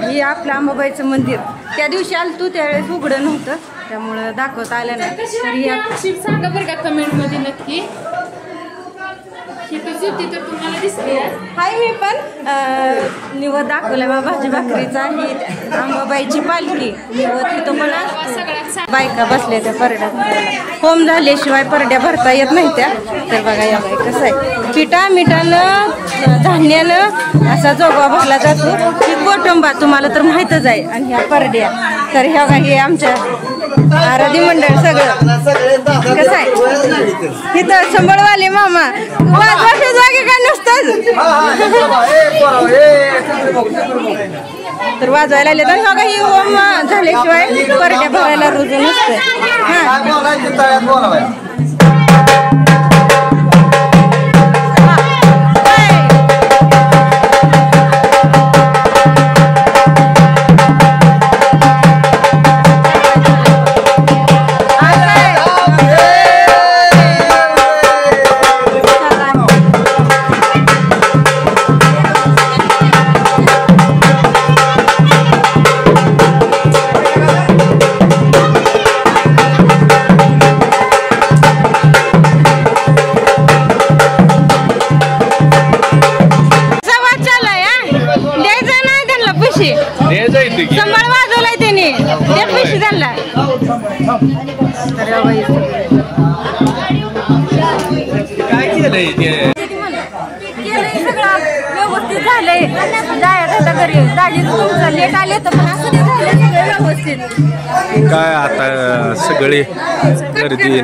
हे आपलं अंबाबाईचं मंदिर त्या दिवशी आलं तू त्यावेळेस उघडं नव्हतं त्यामुळे दाखवता आलं नाही. तर सांगा बरं का कमेंट मध्ये नक्की. तर तुम्हाला दिसते हाय मी पण निवड दाखवलं बा भाजी भाकरीचा ही अंबाबाईची पालखी निवड तिथं पण बायका बसल्या त्या परड्यात. होम झाल्याशिवाय परड्या भरता येत नाही त्या. तर बघा या बाई कसं आहे पिठा मिठानं धान्यानं असा जोगवा भरला जातो. ही कोटंबा तुम्हाला तर माहीतच आहे. आणि ह्या परड्या तर ह्या हे आमच्या आराधी मंडळ सगळं कसं आहे इथं संबळवाले मामा वाजवाच्या जागे काय नसतात तर वाजवायला आले तर बघा ही ओम झाल्याशिवाय परड्या भरायला रुजू नसतं. संभाळ वाजवलाय त्याने ते पैसे झाला. काय केलंय सगळं व्यवस्थित झालंय. जायचं घरी दाजी तुमचं लेट आले तर पण असं झालं सगळं व्यवस्थित. काय आता सगळे गर्दी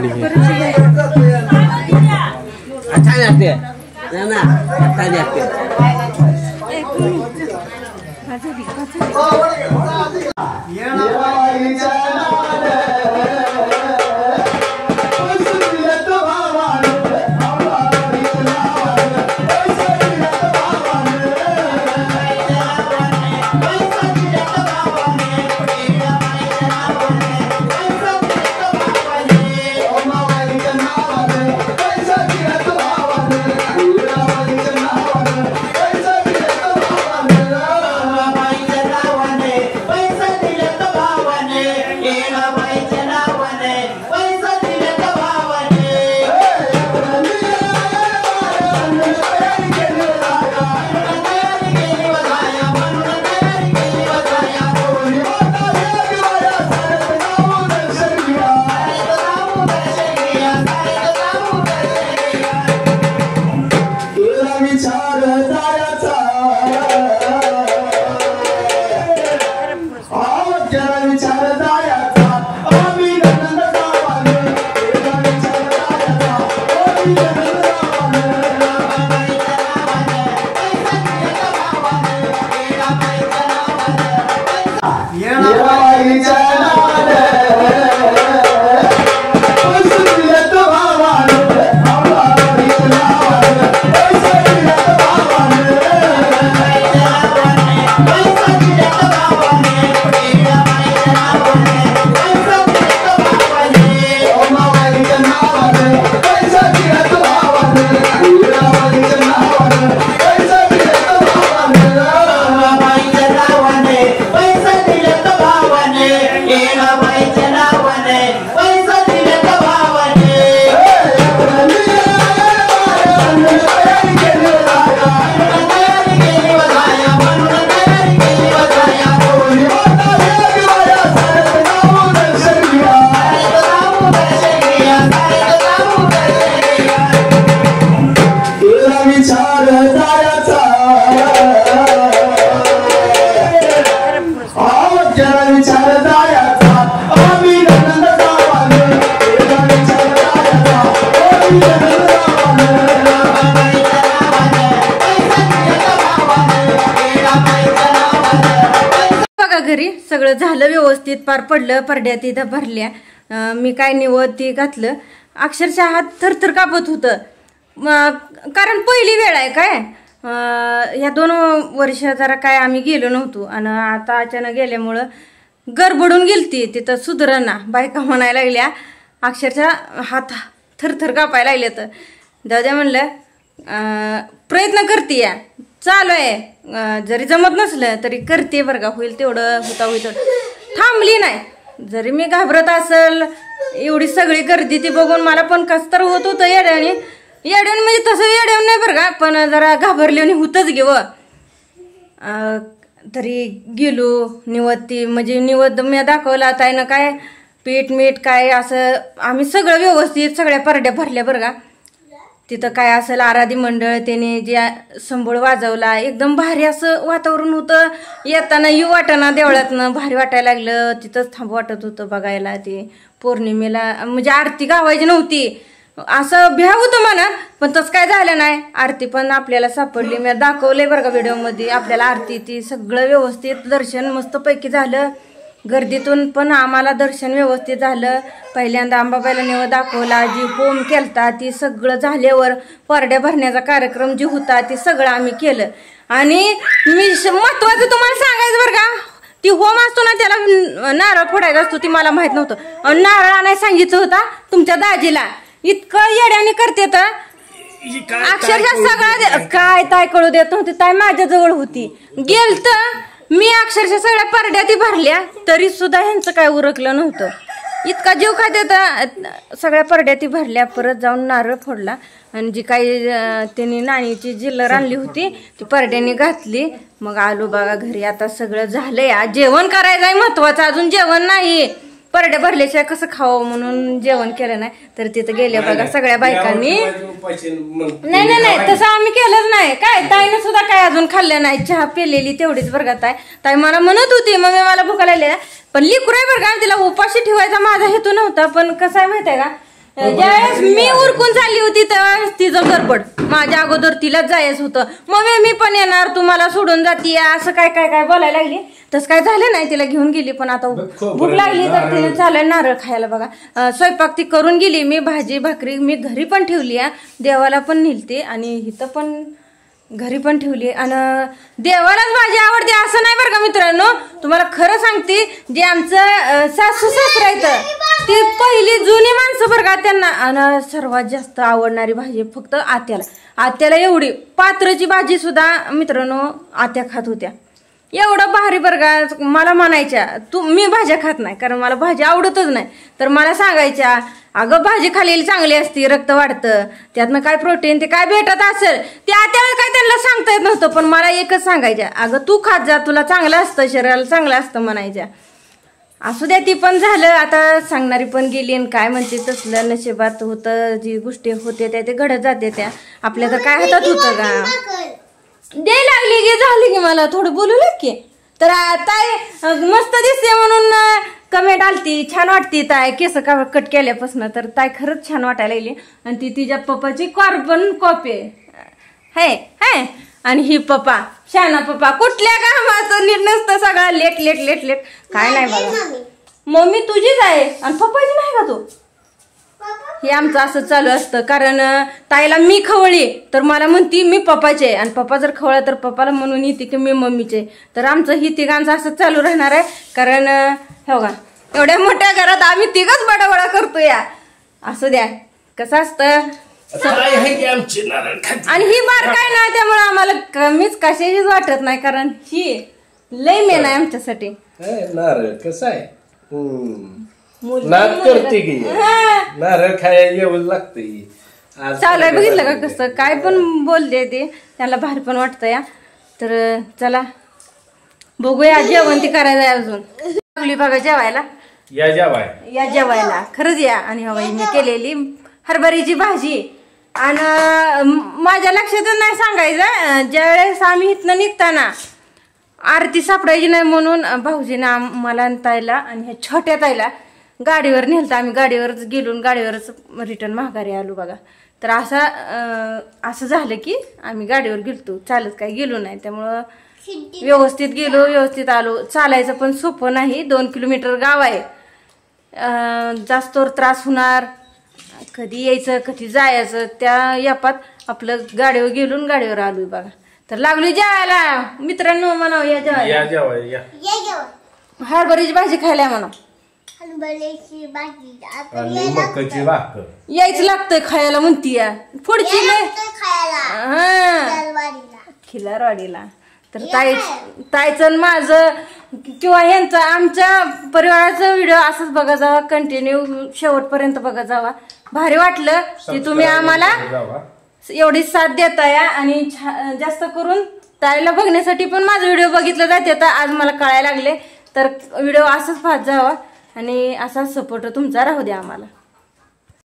बघा घरी सगळं झालं व्यवस्थित, पार पडलं, परड्या तिथं भरल्या. मी काय निवड ती घातलं. अक्षरशः हात थरथर कापत होतं, कारण पहिली वेळ आहे काय. ह्या 2 वर्ष जरा काय आम्ही गेलो नव्हतो आणि आता अचानक गेल्यामुळं गडबडून गेलती. तिथं सुधरणा बायका म्हणायला लागल्या, अक्षरशः हात थरथर कापायला लागले. तर दादा म्हणलं प्रयत्न करते या, चालू आहे, जरी जमत नसलं तरी करते बरं का, होईल तेवढं होईल तेवढं. थांबली नाही. जरी मी घाबरत असेल, एवढी सगळी गर्दी ती बघून मला पण कसं तर होत होतं येड्याने. येड्याने म्हणजे तसं येड्याने नाही बरं का, पण जरा घाबरल्याने होतच घेव. तरी गेलो निवत्ती, म्हणजे निवद मी दाखवला ताईनं काय पीठ मीठ काय असं आम्ही सगळं व्यवस्थित सगळ्या परड्या भरल्या बरं का. तिथं काय असेल आराधी मंडळ त्याने जे संबळ वाजवला, एकदम भारी असं वातावरण होतं. येताना येऊ वाटाना देवळातनं, भारी वाटायला लागलं. तिथंच थांब वाटत होतं बघायला. ते पौर्णिमेला म्हणजे आरती गावायची नव्हती असं भ्या होतं मला, पण तसं काय झालं नाही. आरती पण आपल्याला सापडली, मी दाखवलंय बरं का व्हिडिओमध्ये आपल्याला आरती. ती सगळं व्यवस्थित दर्शन मस्तपैकी झालं. गर्दीतून पण आम्हाला दर्शन व्यवस्थित झालं. पहिल्यांदा अंबाबाईला निवद दाखवला, जी होम केलता ती सगळं झाल्यावर परड्या भरण्याचा कार्यक्रम जे होता ते सगळं आम्ही केलं. आणि मी महत्वाचं तुम्हाला सांगायचं बरं का, ती होम असतो ना त्याला नारळ फोडायचा असतो, ती मला माहित नव्हतं. नारळ आणायला सांगितलं होता तुमच्या दाजीला. इतकं येड्याने करते तर अक्षरशः सगळं काय ताय कळू देत नव्हती. ताई माझ्या जवळ होती, गेलत मी अक्षरशः सगळ्या परड्या ती भरल्या तरी सुद्धा ह्यांचं काय उरकलं नव्हतं. इतका जीव खाते तर सगळ्या परड्या ती भरल्या. परत जाऊन नारळ फोडला आणि जी काही त्यांनी नाणीची जिल्लर आणली होती ती परड्याने घातली. मग आलो बघा घरी. आता सगळं झालंय, जेवण करायचं आहे महत्वाचं. अजून जेवण नाही, परड्या भरल्याशिवाय कसं खावं म्हणून जेवण केलं नाही. तर तिथं गेल्या बघा सगळ्या बायकांनी. नाही तसं आम्ही केलंच नाही. काय ताईनं सुद्धा काय अजून खाल्लं नाही, चहा पेलेली तेवढीच बरं का. ताई मला म्हणत होती मम्मी मला भूक लागली, पण लिकरू आहे बरं का, तिला उपाशी ठेवायचा माझा हेतू नव्हता. पण कसं आहे माहिती आहे का, ज्यावेळेस मी उरकून चालली होती त्यावेळेस तिचं गडबड, माझ्या अगोदर तिलाच जायचं होतं. मम्मी मी पण येणार, तुम्हाला सोडून जाते असं काय काय काय बोलायला लागली. तसं काय झालं नाही, तिला घेऊन गेली. पण आता भूक लागली तर तिने चालय नारळ खायला बघा. स्वयंपाक ती करून गेली. मी भाजी भाकरी मी घरी पण ठेवली आहे, देवाला पण नेलते आणि इथं पण घरी पण ठेवली. आणि देवालाच भाजी आवडते असं नाही बरं का मित्रांनो. तुम्हाला खरं सांगते, जे आमचं सासू सासरा आहेत ती पहिली जुनी माणसं बरं का, त्यांना आणि सर्वात जास्त आवडणारी भाजी फक्त आत्याला एवढी पात्राची भाजी सुद्धा मित्रांनो आत्या खात होत्या. एवढं भारी बरं का. मला म्हणायच्या मी भाज्या खात नाही, कारण मला भाजी आवडतच नाही. तर मला सांगायच्या अगं भाजी खाल्लेली चांगली असती, रक्त वाढतं, त्यातनं काय प्रोटीन ते काय भेटत असेल ते आत्याला काय त्यांना सांगता येत नव्हतं. पण मला एकच सांगायच्या, अगं तू खात जा, तुला चांगलं असतं, शरीराला चांगलं असतं म्हणायच्या. असू द्या, ती पण झालं. आता सांगणारी पण गेली आणि काय म्हणते तसलं नशिबात होतं. जी गोष्टी होते त्या घडत जाते, त्या आपल्या तर काय हातात होतं का. दे लागली की झाली की मला थोडं बोलू की. तर ताई मस्त दिसते म्हणून कमेंट आलती, छान वाटते ताई केस कट केल्यापासून. तर ताई खरंच छान वाटायला लागली. आणि ती तिच्या पप्पाची कार्बन कॉपी आहे. आणि ही पप्पा शाना पप्पा कुठल्या कामाचं नीट नसतं, सगळं लेट लेट लेट लेट काय नाही बघा. मम्मी तुझीच आहे आणि पप्पाची नाही का तू. हे आमचं असं चालू असतं. कारण ताईला मी खवळी तर मला म्हणती मी पप्पाचे, आणि पप्पा जर खवळा तर पप्पाला म्हणून येते की मी मम्मीचे. तर आमचं ही तिघांचं असं चालू राहणार आहे. कारण हो का एवढ्या मोठ्या घरात आम्ही तिघच बडाबडा करतो या. असू द्या, कसं असतं. आणि ही बार काय ना, त्यामुळे आम्हाला कमीच कशाचीच वाटत नाही, कारण ही लय मेन आहे आमच्यासाठी. कसं आहे नाद करते की नारळ खायला येऊन लागते. चालू आहे बघितलं का कसं काय पण बोलते ते, त्याला भारी पण वाटतं या. तर चला बघूया, जेवण ती करायचं अजून. लागली बघा जेवायला, या जेवायला खरंच या. आणि हवाई मी केलेली हरभऱ्याची भाजी. आणि माझ्या लक्षातच नाही सांगायचं, ज्यावेळेस आम्ही इथनं निघताना आरती सापडायची नाही म्हणून भाऊजीनं मला ताईला आणि ह्या छोट्या ताईला गाडीवर नेलतं आम्ही, गाडीवरच गेलो आणि गाडीवरच रिटर्न माघारी आलो बघा. तर असं झालं की आम्ही गाडीवर गेलतो, चालत काही गेलो नाही. त्यामुळं व्यवस्थित गेलो, व्यवस्थित आलो. चालायचं पण सोपं नाही, 2 किलोमीटर गाव आहे. जास्त त्रास होणार, कधी यायचं कधी जायचं. त्या यापात आपलं गाडीवर गेलो आणि गाडीवर आलोय बघा. तर लागली जेवायला मित्रांनो, म्हणावं या जेवायला, जेवाय हरभऱ्याची भाजी खायला म्हणा, आणि मकाची भाकर यायचं लागतंय खायला म्हणती या पुढची खिलारवाडीला. तर ताईचं माझं किंवा ह्यांचं आमच्या परिवाराचा व्हिडिओ असंच बघा जावा, कंटिन्यू शेवटपर्यंत बघा जावा. भारी वाटलं की तुम्ही आम्हाला एवढी साथ देताय आणि जास्त करून ताईला बघण्यासाठी पण माझा व्हिडिओ बघितला जाते. तर आज मला कळायला लागले. तर व्हिडिओ असंच पाहत जावा आणि असा सपोर्ट तुमचा राहू द्या आम्हाला.